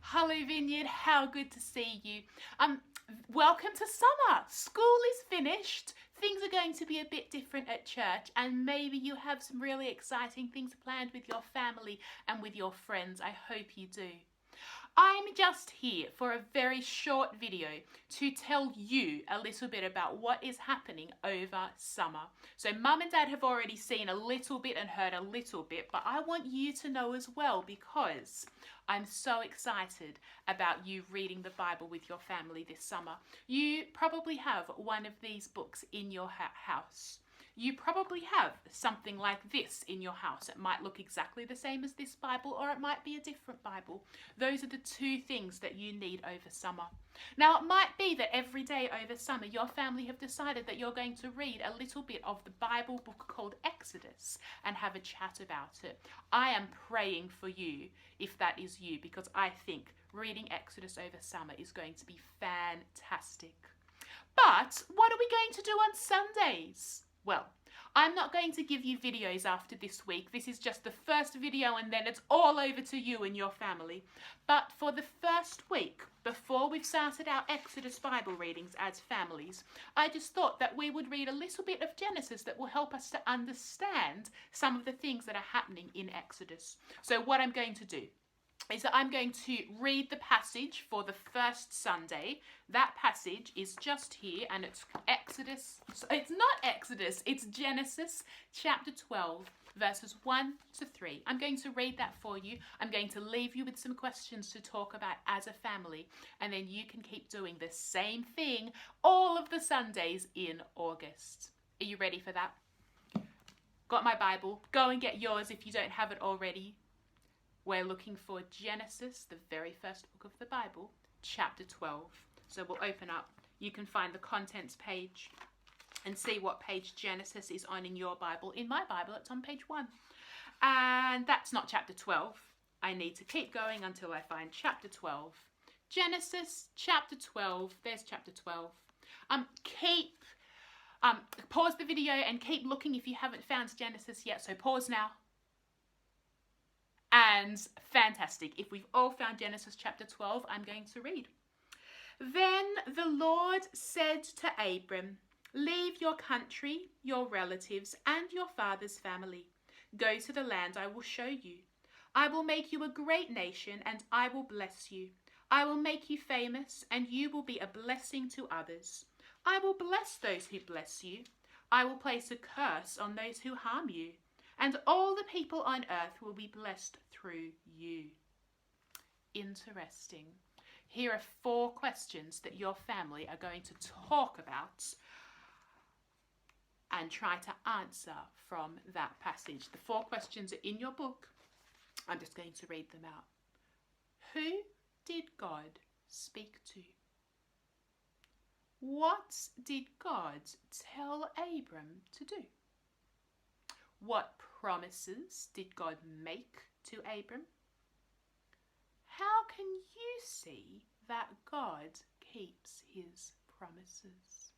Hello Vineyard, how good to see you. Welcome to summer. School is finished. Things are going to be a bit different at church, and maybe you have some really exciting things planned with your family and with your friends. I hope you do. I'm just here for a very short video to tell you a little bit about what is happening over summer. So Mum and Dad have already seen a little bit and heard a little bit, but I want you to know as well because I'm so excited about you reading the Bible with your family this summer. You probably have one of these books in your house. You probably have something like this in your house. It might look exactly the same as this Bible, or it might be a different Bible. Those are the two things that you need over summer. Now, it might be that every day over summer, your family have decided that you're going to read a little bit of the Bible book called Exodus and have a chat about it. I am praying for you if that is you, because I think reading Exodus over summer is going to be fantastic. But what are we going to do on Sundays? Well, I'm not going to give you videos after this week. This is just the first video and then it's all over to you and your family. But for the first week, before we've started our Exodus Bible readings as families, I just thought that we would read a little bit of Genesis that will help us to understand some of the things that are happening in Exodus. So what I'm going to do is that I'm going to read the passage for the first Sunday. That passage is just here, and it's Exodus. It's not Exodus, it's Genesis chapter 12, verses 1 to 3. I'm going to read that for you. I'm going to leave you with some questions to talk about as a family, and then you can keep doing the same thing all of the Sundays in August. Are you ready for that? Got my Bible? Go and get yours if you don't have it already. We're looking for Genesis, the very first book of the Bible, chapter 12. So we'll open up. You can find the contents page and see what page Genesis is on in your Bible. In my Bible, it's on page 1. And that's not chapter 12. I need to keep going until I find chapter 12. Genesis, chapter 12. There's chapter 12. Pause the video and keep looking if you haven't found Genesis yet. So pause now. And fantastic. If we've all found Genesis chapter 12, I'm going to read. Then the Lord said to Abram, "Leave your country, your relatives, and your father's family. Go to the land I will show you. I will make you a great nation, and I will bless you. I will make you famous, and you will be a blessing to others. I will bless those who bless you. I will place a curse on those who harm you. And all the people on earth will be blessed through you." Interesting. Here are 4 questions that your family are going to talk about and try to answer from that passage. The 4 questions are in your book. I'm just going to read them out. Who did God speak to? What did God tell Abram to do? What promises did God make to Abram? How can you see that God keeps his promises?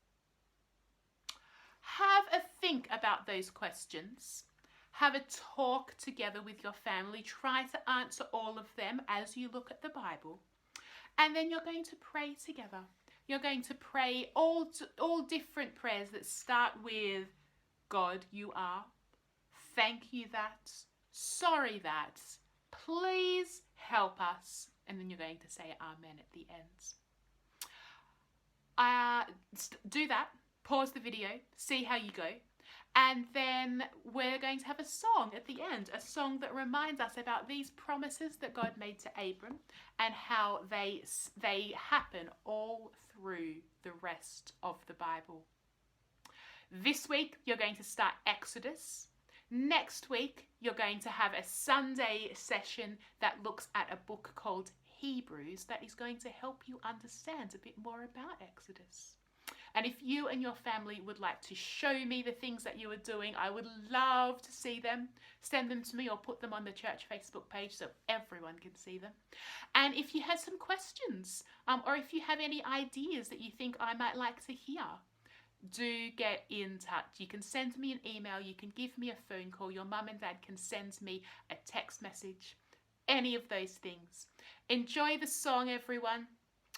Have a think about those questions. Have a talk together with your family. Try to answer all of them as you look at the Bible. And then you're going to pray together. You're going to pray all different prayers that start with God, you are. Thank you that, sorry that, please help us. And then you're going to say amen at the end. Do that, pause the video, see how you go. And then we're going to have a song at the end, a song that reminds us about these promises that God made to Abram and how they happen all through the rest of the Bible. This week, you're going to start Exodus. Next week, you're going to have a Sunday session that looks at a book called Hebrews that is going to help you understand a bit more about Exodus. And if you and your family would like to show me the things that you are doing, I would love to see them. Send them to me or put them on the church Facebook page so everyone can see them. And if you have some questions or if you have any ideas that you think I might like to hear, do get in touch. You can send me an email, you can give me a phone call, your mum and dad can send me a text message. any of those things. Enjoy the song, everyone.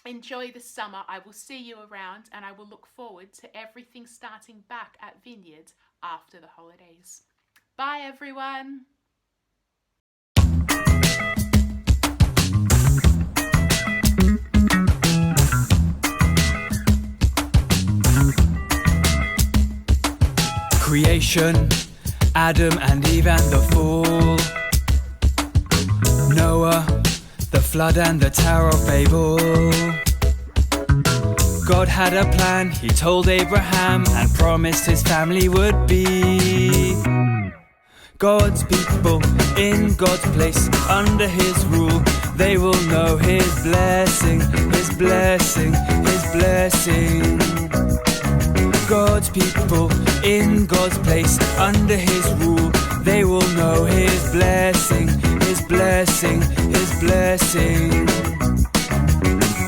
Enjoy the summer. I will see you around, and I will look forward to everything starting back at Vineyard after the holidays. Bye, everyone. Creation, Adam and Eve and the fall, Noah, the flood and the Tower of Babel. God had a plan, he told Abraham, and promised his family would be God's people in God's place, under his rule. They will know his blessing, his blessing, his blessing. God's people in God's place, under his rule. They will know his blessing, his blessing, his blessing.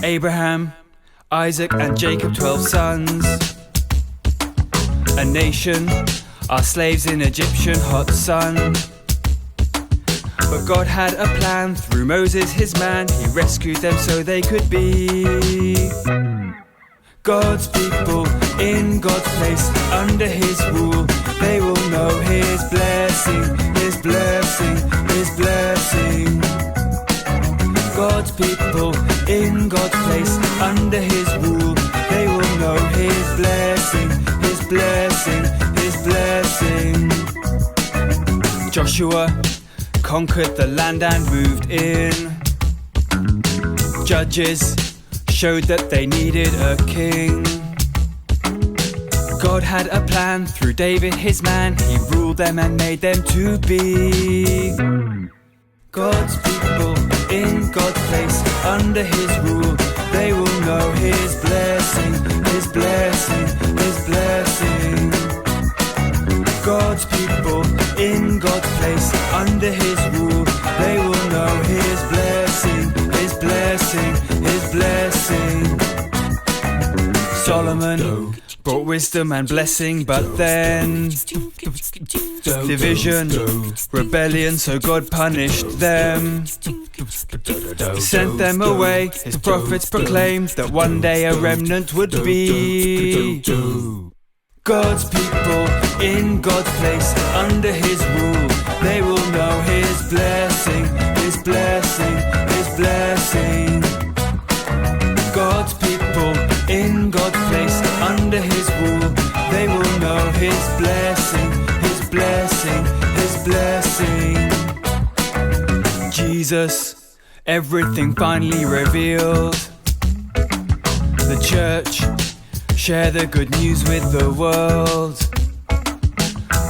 Abraham, Isaac and Jacob, 12 sons. A nation, our slaves in Egyptian hot sun. But God had a plan through Moses his man. He rescued them so they could be God's people in God's place, under his rule. They will know his blessing, his blessing, his blessing. God's people in God's place, under his rule. They will know his blessing, his blessing, his blessing. Joshua conquered the land and moved in. Judges showed that they needed a king. God had a plan through David his man. He ruled them and made them to be God's people in God's place, under his rule. They will know his blessing, his blessing, his blessing. God's people in God's place, under his rule. They will know his blessing, his blessing, his blessing. Solomon brought wisdom and blessing, but then division, rebellion, so God punished them. Sent them away. His prophets proclaimed that one day a remnant would be God's people in God's place, under his rule. They will know his blessing, his blessing, his blessing. God's people in God's place, under his rule. They will know his blessing, his blessing, his blessing. Jesus, everything finally revealed. The church, share the good news with the world.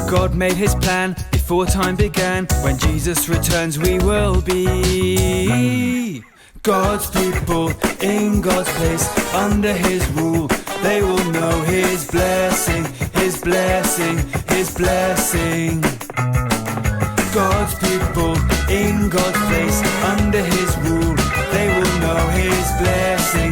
God made his plan before time began. When Jesus returns, we will be God's people in God's place, under his rule. They will know his blessing, his blessing, his blessing. God's people in God's place, under his rule. They will know his blessing,